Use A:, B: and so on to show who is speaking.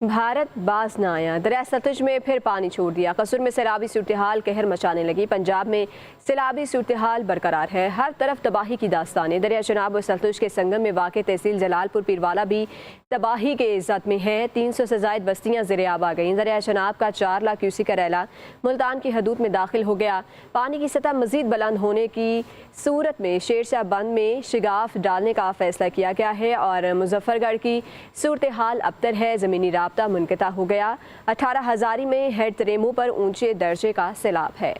A: भारत बाज न आया। दरिया सतलुज में फिर पानी छोड़ दिया। कसूर में सैलाबी सूरत-ए-हाल कहर मचाने लगी। पंजाब में सैलाबी सूरत-ए-हाल बरकरार है। हर तरफ तबाही की दास्तानें। दरिया चनाब और सतलुज के संगम में वाक़ तहसील जलालपुर पीरवाला भी तबाही के इज़्ज़त में है। 300 से ज़ायद बस्तियाँ ज़ेर-ए-आब आ गईं। दरिया चनाब का 4 लाख क्यूसी का रैला मुल्तान की हदूद में दाखिल हो गया। पानी की सतह मज़ीद बुलंद होने की सूरत में शेरशाह बंद में शिगाफ डालने का फैसला किया गया है और मुजफ्फरगढ़ की सूरत-ए-हाल अबतर है। ज़मीनी राब्ता मुनक़ता हो गया। 18 हज़ारी में हेड तरेमू पर ऊंचे दर्जे का सैलाब है।